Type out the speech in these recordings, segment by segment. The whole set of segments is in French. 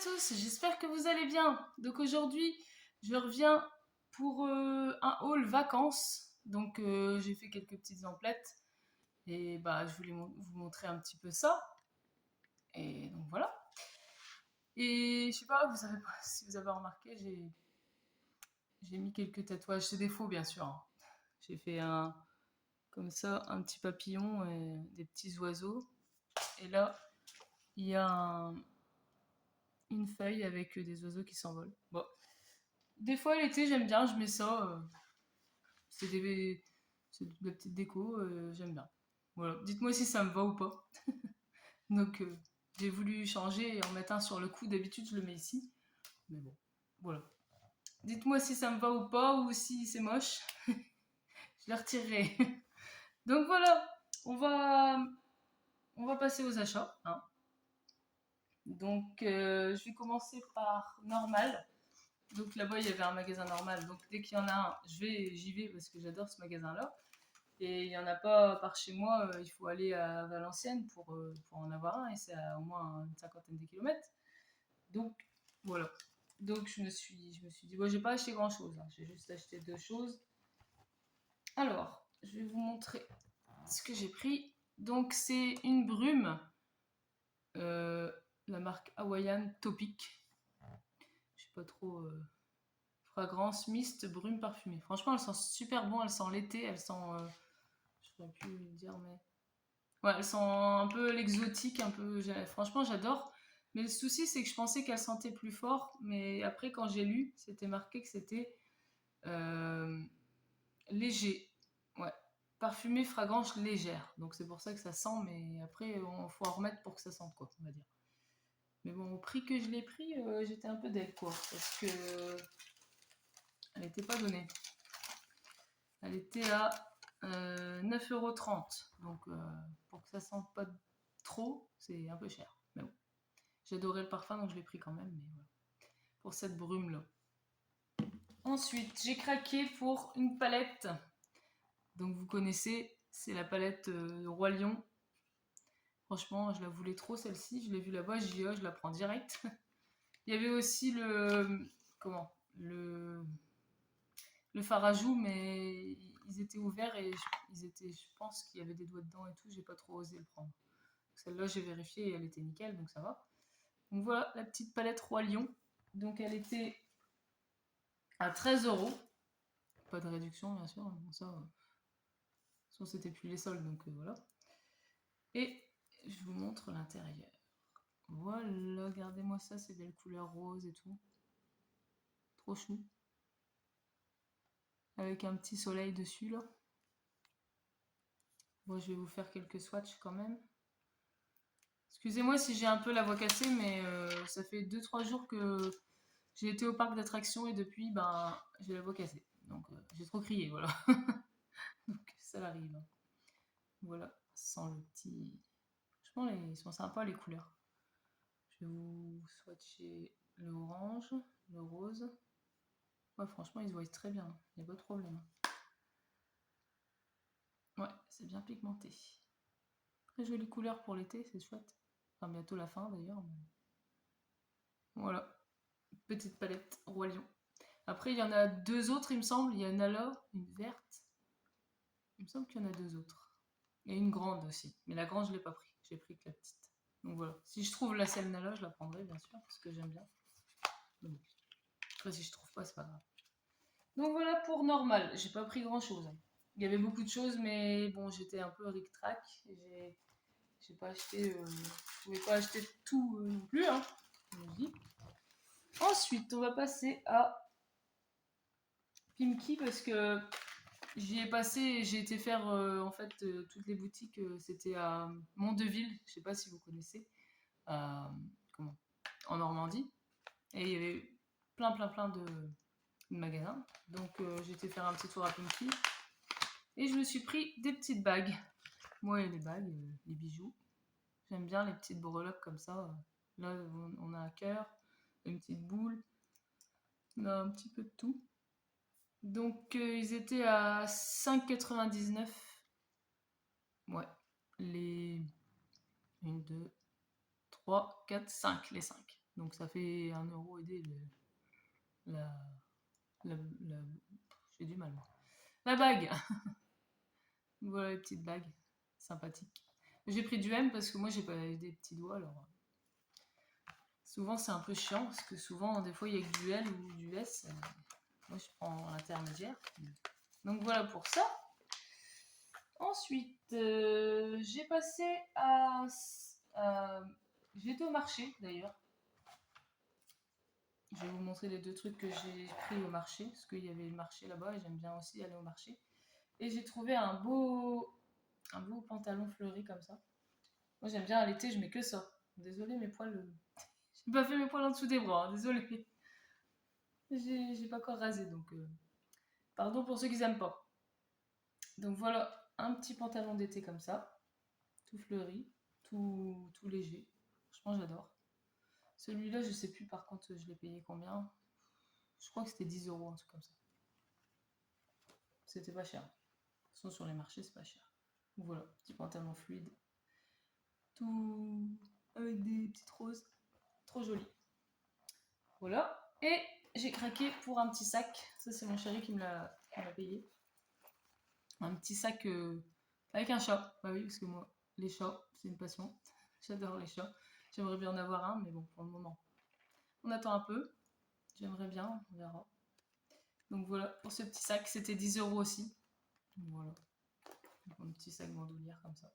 tous, j'espère que vous allez bien. Donc aujourd'hui, je reviens pour un haul vacances. Donc j'ai fait quelques petites emplettes et bah je voulais vous montrer un petit peu ça. Et donc voilà. Et je sais pas, vous savez pas si vous avez remarqué, j'ai mis quelques tatouages. C'est des faux bien sûr, hein. J'ai fait un comme ça, un petit papillon et des petits oiseaux. Et là, il y a une feuille avec des oiseaux qui s'envolent. Bon, des fois l'été j'aime bien, je mets ça. C'est c'est de la petite déco, j'aime bien. Voilà, dites-moi si ça me va ou pas. Donc j'ai voulu changer et en mettre un sur le cou. D'habitude je le mets ici, mais bon, voilà. Dites-moi si ça me va ou pas ou si c'est moche. Je le retirerai. Donc voilà, on va on va passer aux achats, hein. Donc je vais commencer par normal. Donc là-bas il y avait un magasin normal. Donc dès qu'il y en a un, j'y vais parce que j'adore ce magasin-là. Et il n'y en a pas par chez moi, il faut aller à Valenciennes pour en avoir un, et c'est à au moins une cinquantaine de kilomètres. Donc voilà. Donc je me suis dit, bon, j'ai pas acheté grand chose, hein. J'ai juste acheté deux choses. Alors, je vais vous montrer ce que j'ai pris. Donc c'est une brume, euh, la marque Hawaiian Topic. Je sais pas trop. Fragrance mist brume parfumée. Franchement, elle sent super bon, elle sent l'été, elle sent. Je saurais plus dire, mais ouais, elles sont un peu l'exotique, un peu. Franchement, j'adore. Mais le souci, c'est que je pensais qu'elle sentait plus fort. Mais après, quand j'ai lu, c'était marqué que c'était euh, léger. Ouais. Parfumé, fragrance légère. Donc c'est pour ça que ça sent. Mais après, il faut en remettre pour que ça sente, quoi, on va dire. Mais bon, au prix que je l'ai pris, j'étais un peu deg, quoi. Parce que elle n'était pas donnée. Elle était à 9,30 €. Donc pour que ça sente pas trop, c'est un peu cher. Mais bon. J'adorais le parfum, donc je l'ai pris quand même, mais voilà. Pour cette brume-là. Ensuite, j'ai craqué pour une palette. Donc vous connaissez, c'est la palette Roi Lion. Franchement, je la voulais trop celle-ci. Je l'ai vue là-bas, j'ai dit, oh, je la prends direct. Il y avait aussi comment le fard à joues, mais ils étaient ouverts et je pense qu'il y avait des doigts dedans et tout. J'ai pas trop osé le prendre. Celle-là, j'ai vérifié et elle était nickel, donc ça va. Donc voilà la petite palette Roi Lion. Donc elle était à 13 €. Pas de réduction, bien sûr. Bon, ça, c'était plus les soldes, donc voilà. Et je vous montre l'intérieur. Voilà, regardez-moi ça, c'est belle couleur rose et tout. Trop chou. Avec un petit soleil dessus, là. Bon, je vais vous faire quelques swatchs quand même. Excusez-moi si j'ai un peu la voix cassée, mais ça fait 2-3 jours que j'ai été au parc d'attractions et depuis, ben, j'ai la voix cassée. Donc, j'ai trop crié, voilà. Donc, ça l'arrive. Voilà, sans le petit. Franchement, ils sont sympas les couleurs. Je vais vous swatcher le orange, le rose. Ouais, franchement, ils se voient très bien. Il n'y a pas de problème. Ouais, c'est bien pigmenté. Très jolie couleur pour l'été, c'est chouette. Enfin, bientôt la fin d'ailleurs. Voilà, petite palette Roi Lion. Après, il y en a deux autres, il me semble. Il y a une là, une verte. Il me semble qu'il y en a deux autres. Et une grande aussi. Mais la grande, je ne l'ai pas pris. J'ai pris que la petite. Donc voilà. Si je trouve la celle Nala, je la prendrai, bien sûr, parce que j'aime bien. Donc, après, si je trouve pas, c'est pas grave. Donc voilà pour normal. J'ai pas pris grand chose. Il y avait beaucoup de choses, mais bon, j'étais un peu ric-trac. J'ai pas acheté. Je pouvais pas acheter tout non plus, hein. Ensuite, on va passer à Pimki parce que j'y ai passé. J'ai été faire en fait toutes les boutiques. C'était à Mondeville. Je sais pas si vous connaissez. Comment En Normandie. Et il y avait plein de magasins. Donc j'ai été faire un petit tour à Pimki. Et je me suis pris des petites bagues. Moi, les bagues, les bijoux. J'aime bien les petites breloques comme ça. Là, on a un cœur, une petite boule. On a un petit peu de tout. Donc, ils étaient à 5,99. Ouais. Les 1, 2, 3, 4, 5. Les 5. Donc ça fait 1 € aider la, la- j'ai du mal, moi. La bague. Voilà les petites bagues. Sympathiques. J'ai pris du M parce que moi j'ai pas des petits doigts, alors souvent c'est un peu chiant parce que souvent des fois il y a que du L ou du S. Moi je prends l'intermédiaire. Donc voilà pour ça. Ensuite, j'ai passé j'étais au marché d'ailleurs. Je vais vous montrer les 2 trucs que j'ai pris au marché, parce qu'il y avait le marché là-bas et j'aime bien aussi aller au marché. Et j'ai trouvé un beau pantalon fleuri comme ça. Moi j'aime bien à l'été, je mets que ça. Désolée mes poils, j'ai pas fait mes poils en dessous des bras, hein, désolée. J'ai pas encore rasé, donc pardon pour ceux qui aiment pas. Donc voilà, un petit pantalon d'été comme ça, tout fleuri, tout léger. Franchement j'adore. Celui-là je sais plus par contre je l'ai payé combien. Je crois que c'était 10 €, un truc comme ça. C'était pas cher. De toute façon sur les marchés c'est pas cher. Donc voilà, petit pantalon fluide, tout avec des petites roses, trop joli. Voilà. Et j'ai craqué pour un petit sac. Ça, c'est mon chéri qui me l'a payé. Un petit sac avec un chat. Bah oui, parce que moi, les chats, c'est une passion. J'adore les chats. J'aimerais bien en avoir un, mais bon, pour le moment, on attend un peu. J'aimerais bien, on verra. Donc voilà, pour ce petit sac, c'était 10 € aussi. Donc voilà. Donc, un petit sac bandoulière comme ça.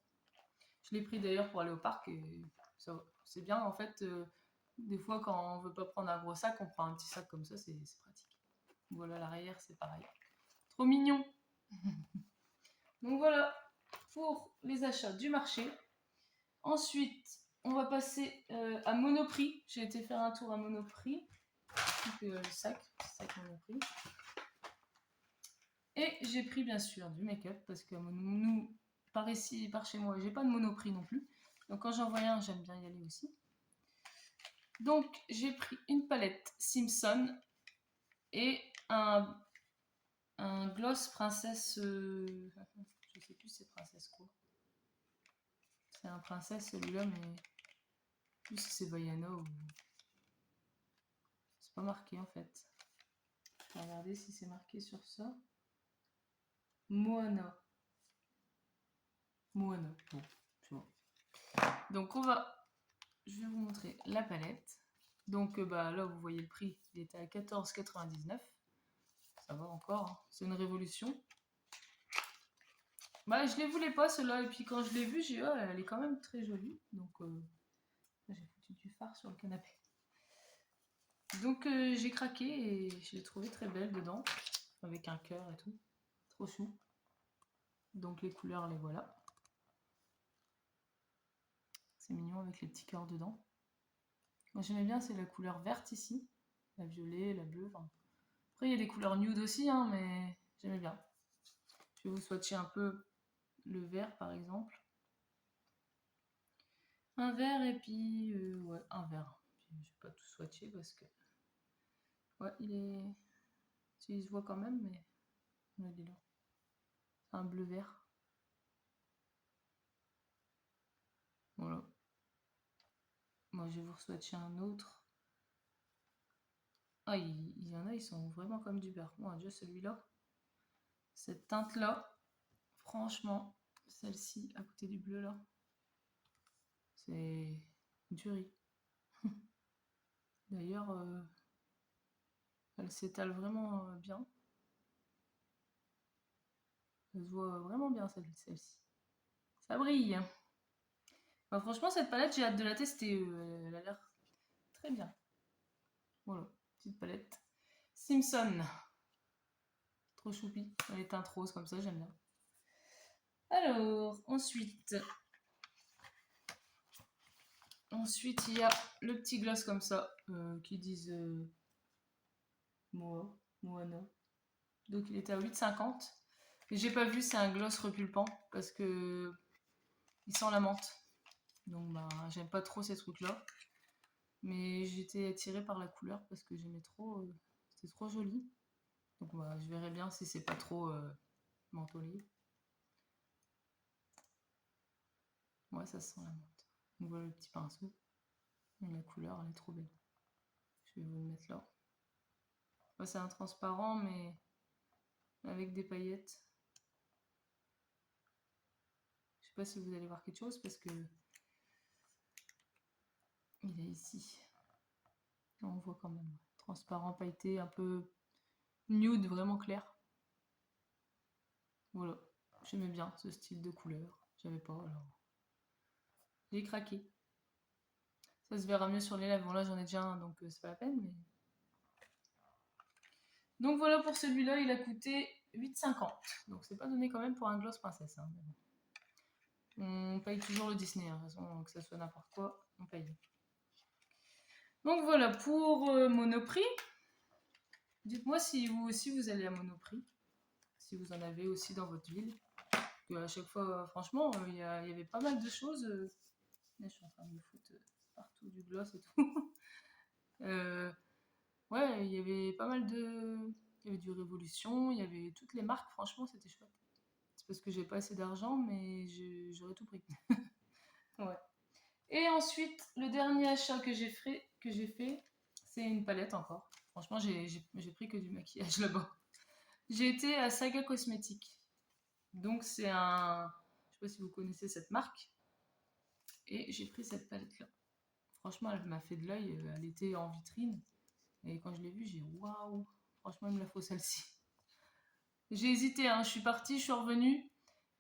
Je l'ai pris d'ailleurs pour aller au parc et ça, c'est bien en fait. Des fois, quand on veut pas prendre un gros sac, on prend un petit sac comme ça, c'est pratique. Voilà, l'arrière, c'est pareil. Trop mignon. Donc voilà pour les achats du marché. Ensuite, on va passer à Monoprix. J'ai été faire un tour à Monoprix. Donc, le sac Monoprix. Et j'ai pris bien sûr du make-up parce que nous, par ici, par chez moi, j'ai pas de Monoprix non plus. Donc quand j'en vois un, j'aime bien y aller aussi. Donc j'ai pris une palette Simpson et un gloss princesse. Je sais plus c'est princesse quoi. C'est un princesse celui-là, mais plus si c'est Vaiana ou. C'est pas marqué en fait. Je vais regarder si c'est marqué sur ça. Moana. Moana. Bon, c'est bon. Donc je vais vous montrer la palette. Donc bah là vous voyez le prix, il était à 14,99. Ça va encore, hein. C'est une révolution. Bah je les voulais pas ceux-là et puis quand je l'ai vue j'ai dit oh, elle est quand même très jolie. Donc j'ai foutu du fard sur le canapé. Donc j'ai craqué et je l'ai trouvée très belle dedans, avec un cœur et tout. Trop chou. Donc les couleurs les voilà. C'est mignon avec les petits cœurs dedans. Moi j'aimais bien, c'est la couleur verte ici. La violet, la bleue. Enfin. Après il y a des couleurs nude aussi, hein, mais j'aimais bien. Je vais vous swatcher un peu le vert par exemple. Un vert et puis ouais, un vert. Puis, je vais pas tout swatcher parce que ouais, il est. Il se voit quand même, mais il est là. C'est un bleu vert. Voilà. Moi je vais vous swatcher un autre. Ah, il y en a, ils sont vraiment comme du beurre. Mon Dieu, celui-là. Cette teinte-là, franchement, celle-ci à côté du bleu là, c'est du riz. D'ailleurs, elle s'étale vraiment bien. Elle se voit vraiment bien celle-ci. Ça brille. Bah, franchement, cette palette, j'ai hâte de la tester. Elle a l'air très bien. Voilà, petite palette. Simpson. Trop choupi. Elle est teinte rose comme ça, j'aime bien. Alors, ensuite, il y a le petit gloss comme ça, qui disent Moana. Donc il était à 8,50. Mais j'ai pas vu, c'est un gloss repulpant parce que il sent la menthe. Donc bah j'aime pas trop ces trucs là. Mais j'étais attirée par la couleur parce que j'aimais trop. C'était trop joli. Donc bah, je verrai bien si c'est pas trop mentholé. Ouais, ça sent la menthe. Donc voilà le petit pinceau. Et la couleur, elle est trop belle. Je vais vous le mettre là. C'est un transparent, mais avec des paillettes. Je sais pas si vous allez voir quelque chose parce que il est ici. On voit quand même. Transparent, pailleté, un peu nude, vraiment clair. Voilà. J'aimais bien ce style de couleur. J'avais pas, alors. J'ai craqué. Ça se verra mieux sur les lèvres. Bon, là, j'en ai déjà un, donc c'est pas la peine, mais... Donc voilà pour celui-là, il a coûté 8,50. Donc c'est pas donné quand même pour un gloss princesse. Hein, on paye toujours le Disney, hein, de toute façon, que ça soit n'importe quoi, on paye. Donc voilà pour Monoprix. Dites-moi si vous aussi vous allez à Monoprix, si vous en avez aussi dans votre ville. À chaque fois, franchement, il y avait pas mal de choses. Là, je suis en train de me foutre partout du gloss et tout. Ouais, il y avait pas mal de... Il y avait du Révolution, il y avait toutes les marques, franchement, c'était chouette. C'est parce que j'ai pas assez d'argent, mais j'aurais tout pris. Ouais. Et ensuite, le dernier achat que j'ai fait, c'est une palette encore. Franchement, j'ai pris que du maquillage là-bas. J'ai été à Saga Cosmétiques. Donc c'est un... Je sais pas si vous connaissez cette marque. Et j'ai pris cette palette-là. Franchement, elle m'a fait de l'œil. Elle était en vitrine. Et quand je l'ai vue, j'ai dit waouh. Franchement, il me la faut celle-ci. J'ai hésité, hein. Je suis partie, je suis revenue.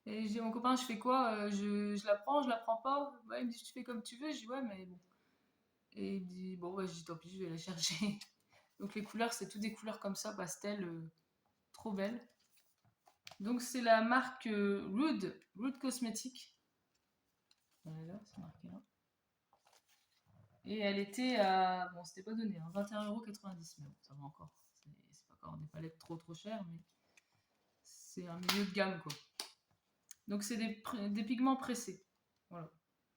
Et j'ai dit à mon copain, je fais quoi je la prends pas. Ouais, il me dit, tu fais comme tu veux. Je dis, ouais, mais bon. Et il dit, bon, ouais, je dis, tant pis, je vais la chercher. Donc les couleurs, c'est toutes des couleurs comme ça, pastel, trop belles. Donc c'est la marque Rude Cosmetics. Voilà, c'est marqué là. Et elle était à, bon, c'était pas donné, hein, 21,90 €, mais bon, ça va encore. C'est pas encore des palettes trop chères, mais c'est un milieu de gamme, quoi. Donc c'est des pigments pressés. Voilà.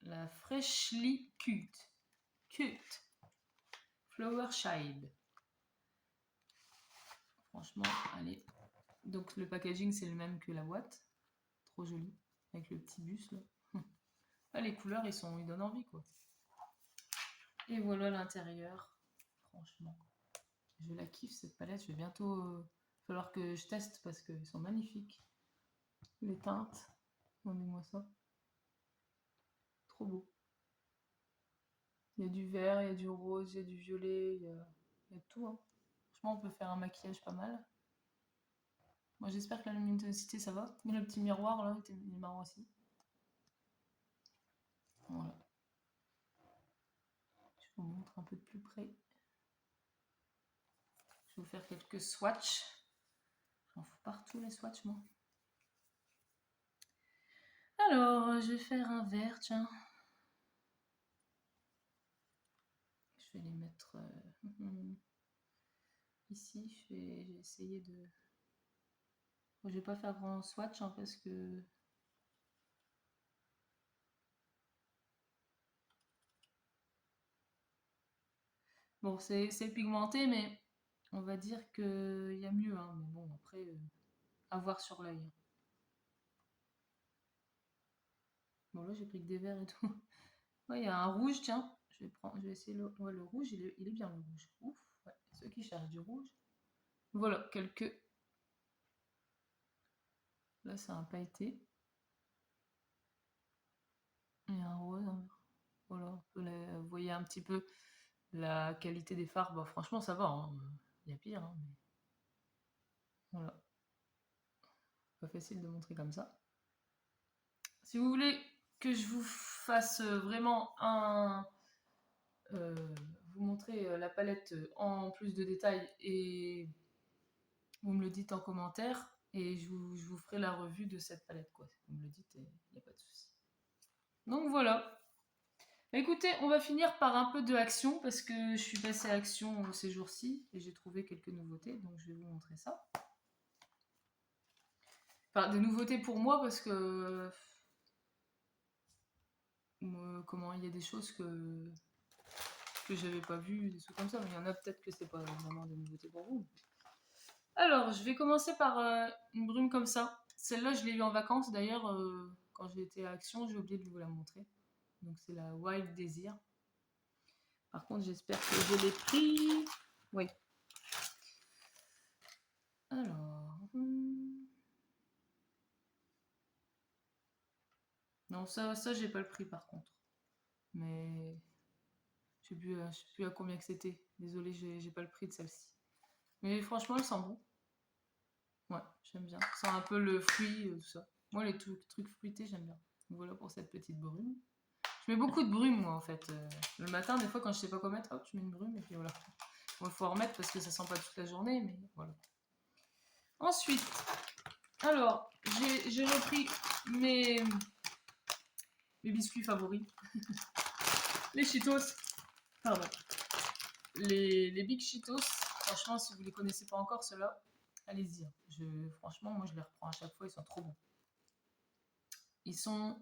La Freshly Cute Flower Shade. Franchement, allez. Donc le packaging, c'est le même que la boîte. Trop joli. Avec le petit bus, là. Ah, les couleurs, ils donnent envie, quoi. Et voilà l'intérieur. Franchement, je la kiffe, cette palette. Je vais bientôt... falloir que je teste parce qu'ils sont magnifiques. Les teintes. Regardez-moi ça. Trop beau. Il y a du vert, il y a du rose, il y a du violet, il y a tout. Hein. Franchement, on peut faire un maquillage pas mal. Moi, j'espère que la luminosité, ça va. Mais le petit miroir, là, il est marrant aussi. Voilà. Je vous montre un peu de plus près. Je vais vous faire quelques swatchs. J'en fous partout, les swatchs, moi. Alors, je vais faire un vert, tiens. Je vais les mettre ici. Je vais essayer de... Bon, je vais pas faire grand swatch, hein, parce que... Bon, c'est pigmenté, mais on va dire qu'il y a mieux. Hein. Mais bon, après, à voir sur l'œil. Bon, là, j'ai pris que des verts et tout. Ouais, il y a un rouge, tiens. Je vais essayer le... Ouais, le rouge, il est bien, le rouge. Ouf, ouais. Ceux qui cherchent du rouge. Voilà, quelques... Là, c'est un pailleté. Et un rose. Hein. Voilà, vous voyez un petit peu la qualité des fards. Bah, franchement, ça va. Hein. Il y a pire. Hein, mais... Voilà. Pas facile de montrer comme ça. Si vous voulez que je vous fasse vraiment vous montrer la palette en plus de détails et vous me le dites en commentaire et je vous ferai la revue de cette palette quoi. Vous me le dites, il n'y a pas de souci. Donc voilà. Écoutez, on va finir par un peu de action parce que je suis passée à action ces jours-ci et j'ai trouvé quelques nouveautés donc je vais vous montrer ça. Enfin, des nouveautés pour moi parce que comment il y a des choses que j'avais pas vues, des trucs comme ça, mais il y en a peut-être que c'est pas vraiment des nouveautés pour vous. Alors, je vais commencer par une brume comme ça. Celle-là, je l'ai eu en vacances d'ailleurs, quand j'ai été à Action, j'ai oublié de vous la montrer. Donc c'est la Wild Desire. Par contre, j'espère que je l'ai pris. Oui. Alors. Non, ça j'ai pas le prix par contre. Mais je sais plus à combien que c'était. Désolée, j'ai pas le prix de celle-ci. Mais franchement, elle sent bon. Ouais, j'aime bien. Ça sent un peu le fruit, tout ça. Moi, les trucs fruités, j'aime bien. Donc, voilà pour cette petite brume. Je mets beaucoup de brume, moi, en fait. Le matin, des fois, quand je sais pas quoi mettre, hop, je mets une brume et puis voilà. Bon, il faut en remettre parce que ça sent pas toute la journée, mais voilà. Ensuite, alors, j'ai repris mes biscuits favoris. Les Cheetos. Pardon. Les Big Cheetos. Franchement, si vous les connaissez pas encore, ceux-là, allez-y. Franchement, moi, je les reprends à chaque fois. Ils sont trop bons. Ils sont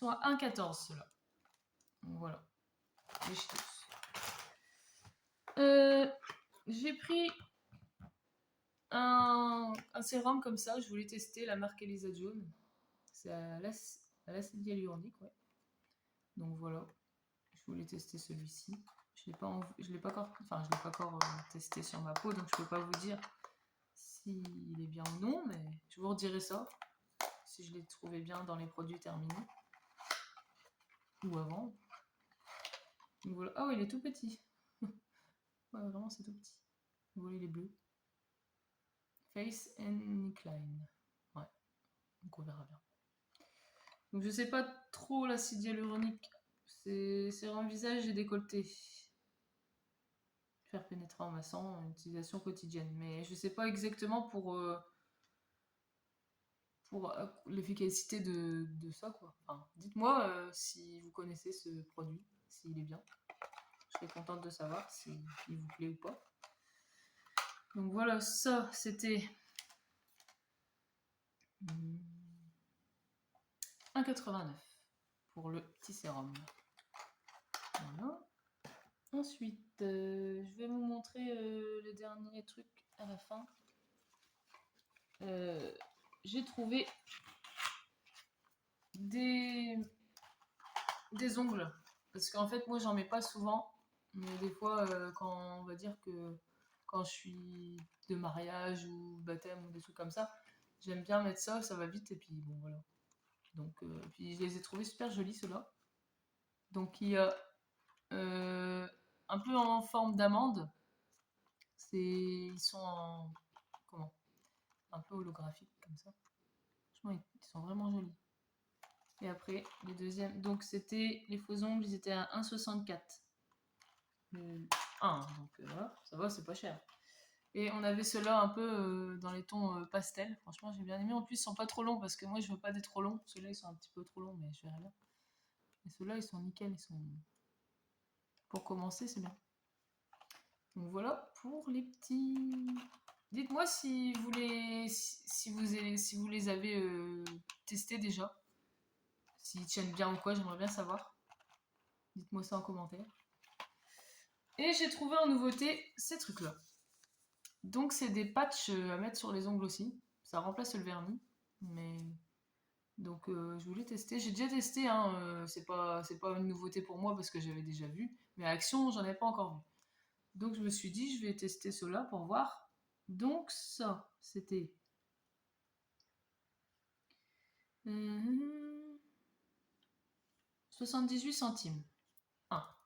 à 1,14 ceux-là. Voilà. Les Cheetos. J'ai pris un sérum comme ça. Je voulais tester la marque Elisa Jones. C'est à l'acide hyaluronique, ouais. Donc voilà. Je voulais tester celui-ci. Je l'ai pas encore testé sur ma peau, donc je peux pas vous dire s'il est bien ou non, mais je vous redirai ça si je l'ai trouvé bien dans les produits terminés ou avant. Donc voilà. Ah oui, il est tout petit. Ouais, vraiment, c'est tout petit. Vous voyez, il est bleu. Face and Incline. Ouais, donc on verra bien. Donc je sais pas trop l'acide hyaluronique. C'est un visage et décolleté. Faire pénétrer en massant, une utilisation quotidienne. Mais je sais pas exactement pour l'efficacité de ça, quoi. Enfin, dites-moi si vous connaissez ce produit, s'il est bien. Je serais contente de savoir s'il vous plaît ou pas. Donc voilà, ça c'était 1,89 pour le petit sérum. Voilà. Ensuite, je vais vous montrer les derniers trucs à la fin. J'ai trouvé des ongles. Parce qu'en fait, moi, j'en mets pas souvent. Mais des fois, quand on va dire que quand je suis de mariage ou baptême ou des trucs comme ça, j'aime bien mettre ça, ça va vite. Et puis, bon, voilà. Donc, puis je les ai trouvés super jolis, ceux-là. Donc, il y a un peu en forme d'amande. Ils sont en... Comment? Un peu holographiques, comme ça. Franchement, ils sont vraiment jolis. Et après, les deuxièmes. Donc, c'était les faux ongles, ils étaient à 1,64. Le 1, donc voilà, ça va, c'est pas cher. Et on avait ceux-là un peu dans les tons pastel. Franchement, j'ai bien aimé. En plus, ils sont pas trop longs parce que moi, je veux pas des trop longs. Ceux-là, ils sont un petit peu trop longs, mais je verrai bien. Et ceux-là, ils sont nickel. Ils sont... Pour commencer, c'est bien. Donc voilà pour les petits. Dites-moi si vous les avez testés déjà. S'ils tiennent bien ou quoi, j'aimerais bien savoir. Dites-moi ça en commentaire. Et j'ai trouvé en nouveauté ces trucs-là. Donc c'est des patchs à mettre sur les ongles aussi. Ça remplace le vernis. Mais donc je voulais tester. J'ai déjà testé, hein, c'est pas une nouveauté pour moi parce que j'avais déjà vu. Mais à Action, j'en ai pas encore vu. Donc je me suis dit, je vais tester cela pour voir. Donc ça, c'était 78 centimes. Ah,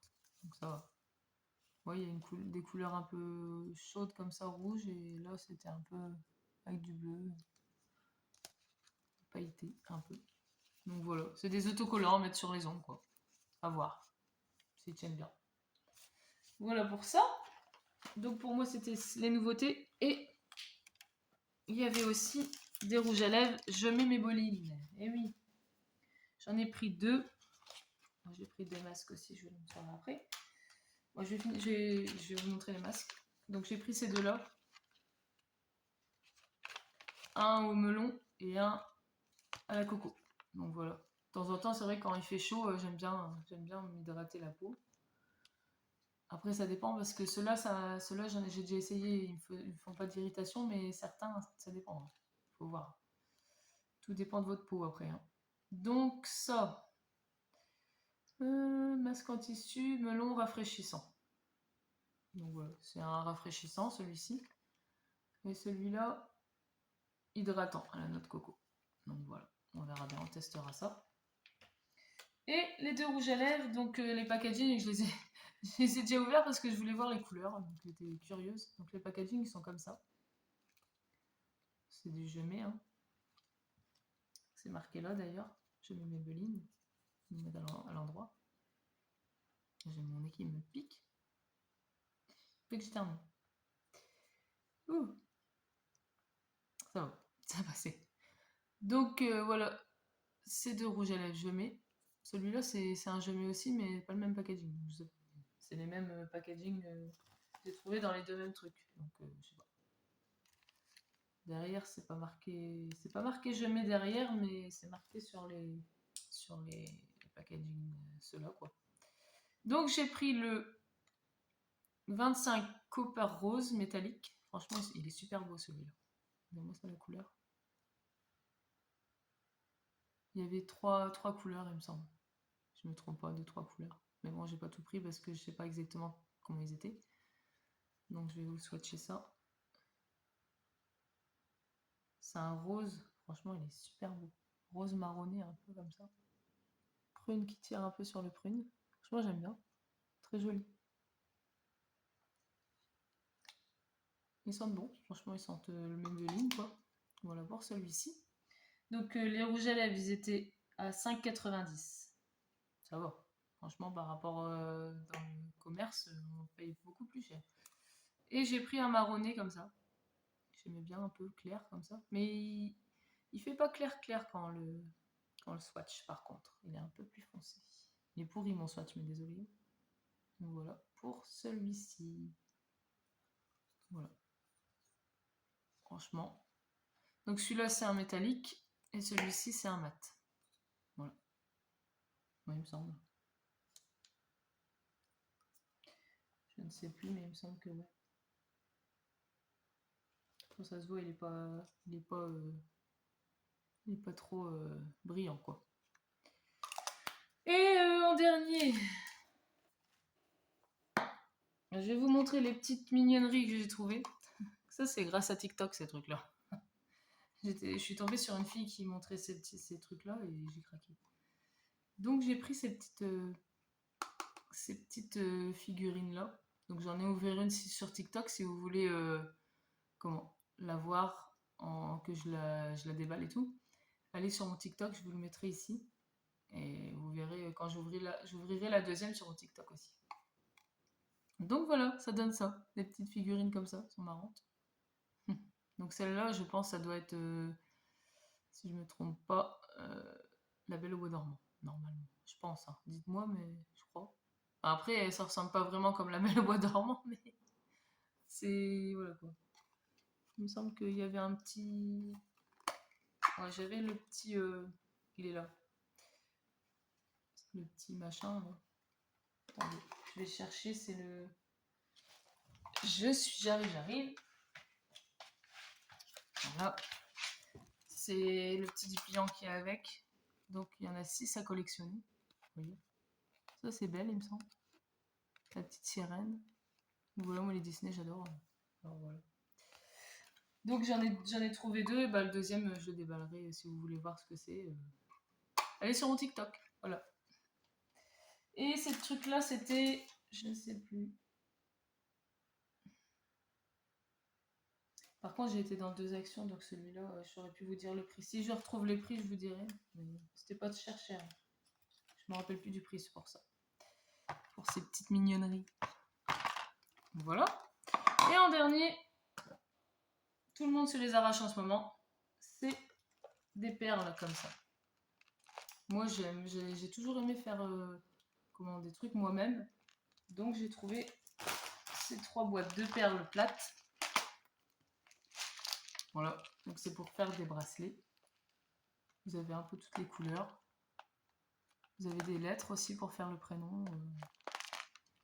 donc ça va. Ouais, il y a des couleurs un peu chaudes comme ça, rouge, et là c'était un peu avec du bleu, pailleté un peu. Donc voilà, c'est des autocollants à mettre sur les ongles, quoi. À voir s'ils tiennent bien. Voilà pour ça. Donc pour moi c'était les nouveautés, et il y avait aussi des rouges à lèvres. Je mets mes bolines. Et oui, j'en ai pris 2. J'ai pris des masques aussi, je vais vous montrer après. Moi, je vais vous montrer les masques. Donc j'ai pris ces deux-là. Un au melon et un à la coco. Donc voilà. De temps en temps, c'est vrai quand il fait chaud, j'aime bien m'hydrater la peau. Après, ça dépend parce que ceux-là, j'ai déjà essayé, ils me font pas d'irritation, mais certains, ça dépend. Hein. Faut voir. Tout dépend de votre peau après. Hein. Donc ça, Masque en tissu, melon rafraîchissant. Donc voilà, c'est un rafraîchissant celui-ci. Et celui-là, hydratant à la noix de coco. Donc voilà, on verra bien, on testera ça. Et les deux rouges à lèvres, donc les packaging, je les ai déjà ouverts parce que je voulais voir les couleurs, donc j'étais curieuse. Donc les packaging, ils sont comme ça. C'est du Je mets, hein. C'est marqué là d'ailleurs. Je mets Maybelline. Je vais mettre à l'endroit. J'ai mon nez qui me pique. Fait que je termine. Ouh. Ça va, ça va passer. Donc voilà, ces deux rouges à lèvres, je mets. Celui-là, c'est un je mets aussi, mais pas le même packaging. C'est les mêmes packaging. J'ai trouvé dans les deux mêmes trucs. Donc je sais pas. Derrière, c'est pas marqué je mets derrière, mais c'est marqué sur les packaging, ceux-là quoi. Donc j'ai pris le 25 Copper Rose métallique. Franchement, il est super beau celui-là. Donne-moi ça la couleur. Il y avait trois couleurs, il me semble. Je me trompe pas, 2-3 couleurs. Mais bon, j'ai pas tout pris parce que je sais pas exactement comment ils étaient. Donc je vais vous swatcher ça. C'est un rose. Franchement, il est super beau. Rose marronné, un peu comme ça. Prune qui tire un peu sur le prune. Franchement, j'aime bien. Très joli. Ils sentent bon. Franchement, ils sentent le Maybelline, quoi. On va voir celui-ci. Donc, les rouges à lèvres, ils étaient à 5,90. Ça va. Franchement, par rapport dans le commerce, on paye beaucoup plus cher. Et j'ai pris un marronné comme ça. J'aimais bien un peu clair comme ça. Mais il fait pas clair quand le swatch, par contre. Il est un peu plus foncé. Il est pourri mon swatch, mais désolé. Donc voilà, pour celui-ci. Voilà. Franchement. Donc celui-là, c'est un métallique. Et celui-ci, c'est un mat. Voilà. Moi, il me semble. Je ne sais plus, mais il me semble que ouais. Quand ça se voit, il est pas trop brillant, quoi. Et en dernier, je vais vous montrer les petites mignonneries que j'ai trouvées. Ça, c'est grâce à TikTok, ces trucs-là. Je suis tombée sur une fille qui montrait ces trucs-là et j'ai craqué. Donc, j'ai pris ces petites figurines-là. Donc, j'en ai ouvert une sur TikTok si vous voulez la voir, que je la déballe et tout. Allez sur mon TikTok, je vous le mettrai ici. Et vous verrez quand j'ouvrirai la deuxième sur mon TikTok aussi. Donc voilà, ça donne ça. Des petites figurines comme ça, sont marrantes. Donc celle-là, je pense, ça doit être, si je me trompe pas, La Belle au Bois dormant, normalement. Je pense, hein. Dites-moi, mais je crois. Après, ça ressemble pas vraiment comme La Belle au Bois dormant, mais c'est... Voilà quoi. Il me semble qu'il y avait un petit... Ouais, j'avais le petit... Il est là. Le petit machin, là. Attendez, je vais chercher, c'est le... J'arrive. Voilà. C'est le petit dépliant qui est avec. Donc il y en a 6 à collectionner. Vous voyez. Ça c'est belle, il me semble. La petite sirène. Voilà, moi les Disney j'adore. Alors voilà. Donc j'en ai trouvé 2. Et bah, le deuxième, je le déballerai si vous voulez voir ce que c'est. Allez sur mon TikTok. Voilà. Et ces trucs-là, c'était... Je ne sais plus. Par contre, j'ai été dans 2 actions, donc celui-là, j'aurais pu vous dire le prix. Si je retrouve les prix, je vous dirai. Mais c'était pas cher. Je me rappelle plus du prix, c'est pour ça. Pour ces petites mignonneries. Voilà. Et en dernier, tout le monde se les arrache en ce moment. C'est des perles comme ça. Moi, j'ai toujours aimé faire des trucs moi-même. Donc, j'ai trouvé ces 3 boîtes de perles plates. Voilà. Donc, c'est pour faire des bracelets. Vous avez un peu toutes les couleurs. Vous avez des lettres aussi pour faire le prénom.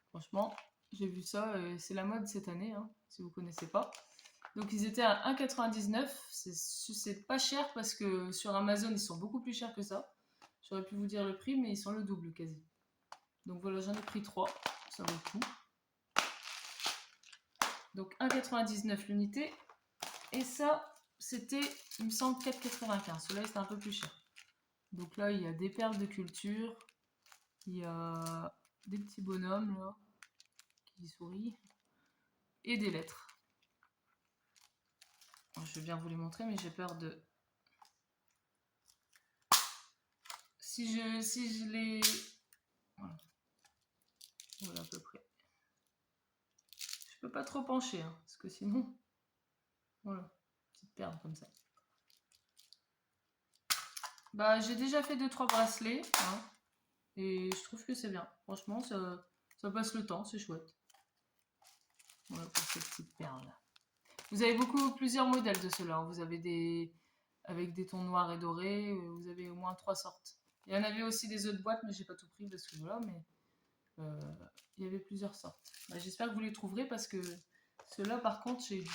Franchement, j'ai vu ça. C'est la mode cette année, hein, si vous ne connaissez pas. Donc ils étaient à 1,99. C'est pas cher parce que sur Amazon, ils sont beaucoup plus chers que ça. J'aurais pu vous dire le prix, mais ils sont le double quasi. Donc voilà, j'en ai pris 3, ça vaut le coup. Donc 1,99 l'unité. Et ça, c'était, il me semble, 4,95. Celui-là, c'était un peu plus cher. Donc là, il y a des perles de culture. Il y a des petits bonhommes, là, qui sourient. Et des lettres. Je vais bien vous les montrer, mais j'ai peur de... Si je les... Voilà. Voilà à peu près. Je peux pas trop pencher, hein, parce que sinon... Voilà, petite perle comme ça. Bah, j'ai déjà fait 2-3 bracelets, hein, et je trouve que c'est bien. Franchement, ça passe le temps, c'est chouette. Voilà pour ces petites perles. Vous avez plusieurs modèles de ceux-là. Vous avez des avec des tons noirs et dorés. Vous avez au moins 3 sortes. Il y en avait aussi des autres boîtes, mais j'ai pas tout pris parce que voilà. Mais il y avait plusieurs sortes. Bah, j'espère que vous les trouverez parce que ceux-là, par contre, j'ai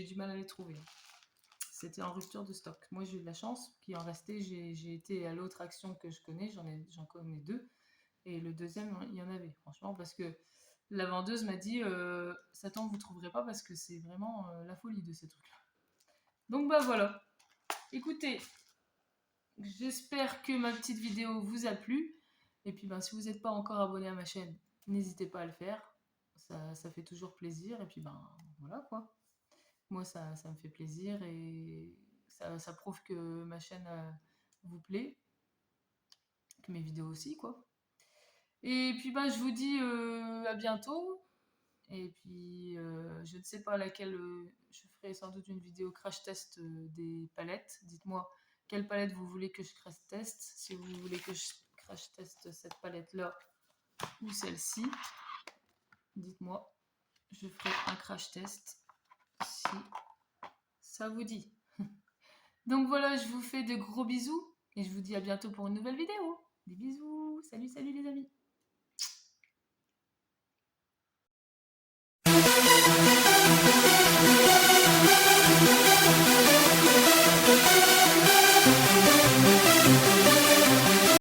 eu du mal à les trouver. C'était en rupture de stock. Moi, j'ai eu de la chance qu'il en restait. J'ai été à l'autre action que je connais. J'en connais 2. Et le deuxième, il y en avait, franchement, parce que la vendeuse m'a dit Satan, vous trouverez pas parce que c'est vraiment la folie de ces trucs-là. Donc bah voilà. Écoutez, j'espère que ma petite vidéo vous a plu. Et puis ben, si vous n'êtes pas encore abonné à ma chaîne, n'hésitez pas à le faire. Ça fait toujours plaisir. Et puis ben voilà quoi. Moi ça me fait plaisir et ça prouve que ma chaîne vous plaît. Que mes vidéos aussi quoi. Et puis ben, je vous dis à bientôt. Et puis, je ne sais pas laquelle, je ferai sans doute une vidéo crash test des palettes. Dites-moi quelle palette vous voulez que je crash teste. Si vous voulez que je crash teste cette palette-là ou celle-ci, dites-moi. Je ferai un crash test si ça vous dit. Donc voilà, je vous fais de gros bisous et je vous dis à bientôt pour une nouvelle vidéo. Des bisous, salut salut les amis.